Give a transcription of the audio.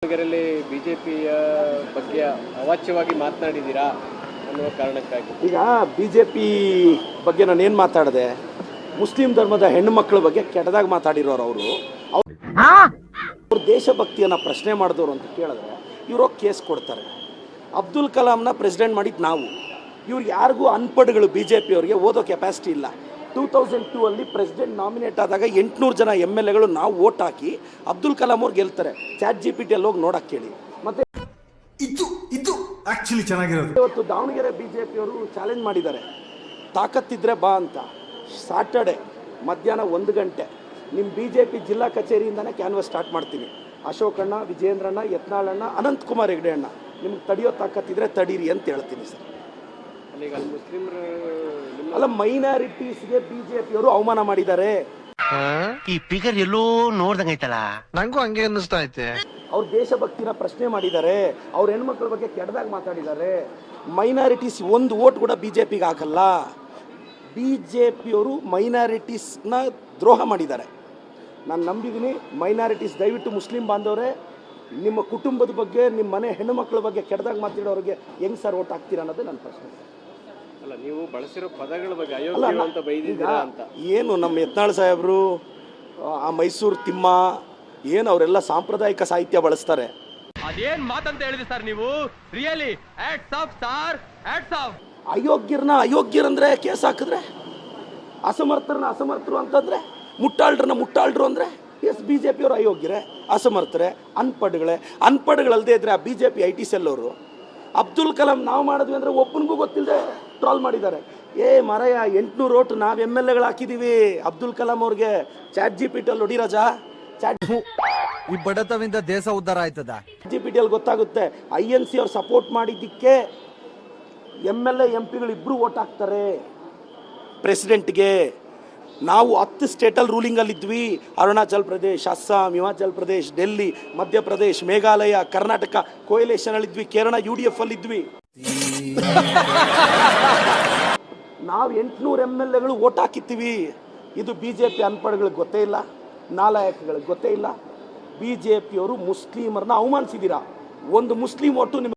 ಇದರಲ್ಲಿ ಬಿಜೆಪಿಯ ಬಗ್ಗೆ ಅವಾಚ್ಯವಾಗಿ ಮಾತನಾಡಿದ್ದೀರಾ ಅನ್ನುವ ಕಾರಣಕ್ಕಾಗಿ ಈಗ ಬಿಜೆಪಿ ಬಗ್ಗೆ ನಾನು ಏನು ಮಾತಾಡಿದೆ, ಮುಸ್ಲಿಂ ಧರ್ಮದ ಹೆಣ್ಣು ಮಕ್ಕಳ ಬಗ್ಗೆ ಕೆಟ್ಟದಾಗಿ ಮಾತಾಡಿರೋರು ಅವ್ರು ದೇಶಭಕ್ತಿಯನ್ನು ಪ್ರಶ್ನೆ ಮಾಡಿದವರು ಅಂತ ಕೇಳಿದ್ರೆ ಇವರು ಕೇಸ್ ಕೊಡ್ತಾರೆ. ಅಬ್ದುಲ್ ಕಲಾಂನ ಪ್ರೆಸಿಡೆಂಟ್ ಮಾಡಿದ್ದು ನಾವು. ಇವ್ರಿಗೆ ಯಾರಿಗೂ ಅನ್ಪಡ್ಗಳು ಬಿ ಜೆ ಪಿಯವ್ರಿಗೆ ಓದೋ ಕೆಪಾಸಿಟಿ ಇಲ್ಲ. 2002 ಅಲ್ಲಿ ಪ್ರೆಸಿಡೆಂಟ್ ನಾಮಿನೇಟ್ ಆದಾಗ 800 ಜನ MLAಗಳು ನಾವು ವೋಟ್ ಹಾಕಿ ಅಬ್ದುಲ್ ಕಲಾಂ ಅವ್ರು ಗೆಲ್ತಾರೆ. ChatGPT ಹೋಗಿ ನೋಡಕ್ಕೆ ಕೇಳಿ. ಮತ್ತೆ ಇದು ಆಕ್ಚುಲಿ ಚೆನ್ನಾಗಿರೋದು. ಇವತ್ತು ದಾವಣಗೆರೆ ಬಿಜೆಪಿಯವರು ಚಾಲೆಂಜ್ ಮಾಡಿದ್ದಾರೆ, ತಾಕತ್ತಿದ್ರೆ ಬಾ ಅಂತ. ಸಾಟರ್ಡೆ ಮಧ್ಯಾಹ್ನ 1 ಗಂಟೆ ನಿಮ್ಮ BJP ಜಿಲ್ಲಾ ಕಚೇರಿಯಿಂದನೇ ಕ್ಯಾನ್ವಸ್ ಸ್ಟಾರ್ಟ್ ಮಾಡ್ತೀನಿ. ಅಶೋಕಣ್ಣ, ವಿಜಯೇಂದ್ರಣ್ಣ, ಯತ್ನಾಳಣ್ಣ, ಅನಂತಕುಮಾರ್ ಹೆಗಡೆ ಅಣ್ಣ, ನಿಮ್ಗೆ ತಡೆಯೋ ತಾಕತ್ತಿದ್ರೆ ತಡೀರಿ ಅಂತ ಹೇಳ್ತೀನಿ ಸರ್. ಅಲ್ಲ, ಮೈನಾರಿಟೀಸ್ಗೆ ಬಿಜೆಪಿಯವರು ಅವಮಾನ ಮಾಡಿದ್ದಾರೆ. ಈ ಫಿಗರ್ ಎಲ್ಲೋ ನೋಡ್ದಂಗೈತಲ್ಲ, ನಂಗೂ ಹಂಗೆ ಅನ್ನಿಸ್ತಾ ಐತೆ. ಅವ್ರ ದೇಶಭಕ್ತಿನ ಪ್ರಶ್ನೆ ಮಾಡಿದ್ದಾರೆ, ಅವ್ರ ಹೆಣ್ಮಕ್ಳ ಬಗ್ಗೆ ಕೆಟ್ಟದಾಗಿ ಮಾತಾಡಿದ್ದಾರೆ. ಮೈನಾರಿಟೀಸ್ ಒಂದು ವೋಟ್ ಕೂಡ ಬಿಜೆಪಿಗೆ ಹಾಕಲ್ಲ. ಬಿಜೆಪಿಯವರು ಮೈನಾರಿಟೀಸ್ನ ದ್ರೋಹ ಮಾಡಿದ್ದಾರೆ. ನಾನು ನಂಬಿದ್ದೀನಿ ಮೈನಾರಿಟೀಸ್ ದಯವಿಟ್ಟು ಮುಸ್ಲಿಂ ಬಾಂಧವರೇ, ನಿಮ್ಮ ಕುಟುಂಬದ ಬಗ್ಗೆ, ನಿಮ್ಮ ಮನೆ ಹೆಣ್ಣು ಮಕ್ಕಳ ಬಗ್ಗೆ ಕೆಟ್ಟದಾಗಿ ಮಾತಾಡೋರಿಗೆ ಹೆಂಗ್ ಸರ್ ಓಟ್ ಹಾಕ್ತೀರಾ ಅನ್ನೋದೇ ನನ್ನ ಪ್ರಶ್ನೆ. ಅಲ್ಲ, ನೀವು ಬಳಸಿರೋ ಪದಗಳ ಬಗ್ಗೆ ಅಯೋಗ್ಯ ಅಂತ ಬೈದಿದ್ದೀರಾ ಅಂತ. ಏನು ನಮ್ಮ ಯತ್ನಾಳ್ ಸಾಹೇಬರು, ಆ ಮೈಸೂರು ತಿಮ್ಮ, ಏನು ಅವರೆಲ್ಲ ಸಾಂಪ್ರದಾಯಿಕ ಸಾಹಿತ್ಯ ಬಳಸ್ತಾರೆ. ಅದೇನ್ ಮಾತಂತ ಹೇಳಿದ್ರಿ ಸರ್ ನೀವು? Really hats off sir, hats off. ಅಯೋಗ್ಯರನ್ನ ಅಯೋಗ್ಯರಂದ್ರೆ ಕೇಸ್ ಹಾಕಿದ್ರೆ, ಅಸಮರ್ಥರನ್ನ ಅಸಮರ್ಥರು ಅಂತಂದ್ರೆ, ಮುಟ್ಟಾಳ್ರನ್ನ ಮುಟ್ಟಾಳ್ರು ಅಂದರೆ ಎಸ್ ಬಿಜೆಪಿಯವರು ಅಯೋಗ್ಯರೇ, ಅಸಮರ್ಥರೇ, ಅನ್ಪಡ್ಗಳಲ್ಲದೆ ಇದ್ರೆ ಆ ಬಿಜೆಪಿ IT ಸೆಲ್ ಅವರು ಅಬ್ದುಲ್ ಕಲಾಂ ನಾವು ಮಾಡಿದ್ವಿ ಅಂದರೆ ಒಬ್ಬನಿಗೂ ಗೊತ್ತಿಲ್ಲದೆ ಟ್ರಾಲ್ ಮಾಡಿದ್ದಾರೆ. ಮರಯ 800 ಓಟ್ ನಾವು MLAಗಳು ಹಾಕಿದ್ದೀವಿ ಅಬ್ದುಲ್ ಕಲಾಂ ಅವ್ರಿಗೆ. ChatGPT ಹೊಡಿ ರಾಜಾ, ಈ ಬಡತವಿಂದ ದೇಶ ಉದ್ಧಾರ ಆಯ್ತದ. ChatGPT ಗೊತ್ತಾಗುತ್ತೆ. INC ಅವ್ರು ಸಪೋರ್ಟ್ ಮಾಡಿದ್ದಕ್ಕೆ MLA MP ಇಬ್ರು ಓಟ್ ಹಾಕ್ತಾರೆ ಪ್ರೆಸಿಡೆಂಟ್ಗೆ. ನಾವು 10 ಸ್ಟೇಟಲ್ಲಿ ರೂಲಿಂಗಲ್ಲಿದ್ವಿ. ಅರುಣಾಚಲ್ ಪ್ರದೇಶ್, ಅಸ್ಸಾಂ, ಹಿಮಾಚಲ್ ಪ್ರದೇಶ್, ಡೆಲ್ಲಿ, ಮಧ್ಯಪ್ರದೇಶ್, ಮೇಘಾಲಯ, ಕರ್ನಾಟಕ ಕೋಯಲೇಷನಲ್ಲಿದ್ವಿ. ಕೇರಳ UDF ಅಲ್ಲಿದ್ವಿ. ನಾವು 800 MLAಗಳು ಓಟ್ ಹಾಕಿರ್ತೀವಿ. ಇದು ಬಿಜೆಪಿ ಅನ್ಪಡ್ಗಳಿಗೆ ಗೊತ್ತೇ ಇಲ್ಲ, ನಾಲಾಯಕಗಳಿಗೆ ಗೊತ್ತೇ ಇಲ್ಲ. ಬಿಜೆಪಿಯವರು ಮುಸ್ಲಿಮರನ್ನ ಅವಮಾನಿಸಿದ್ದೀರಾ. ಒಂದು ಮುಸ್ಲಿಂ ಓಟು ನಿಮಗೆ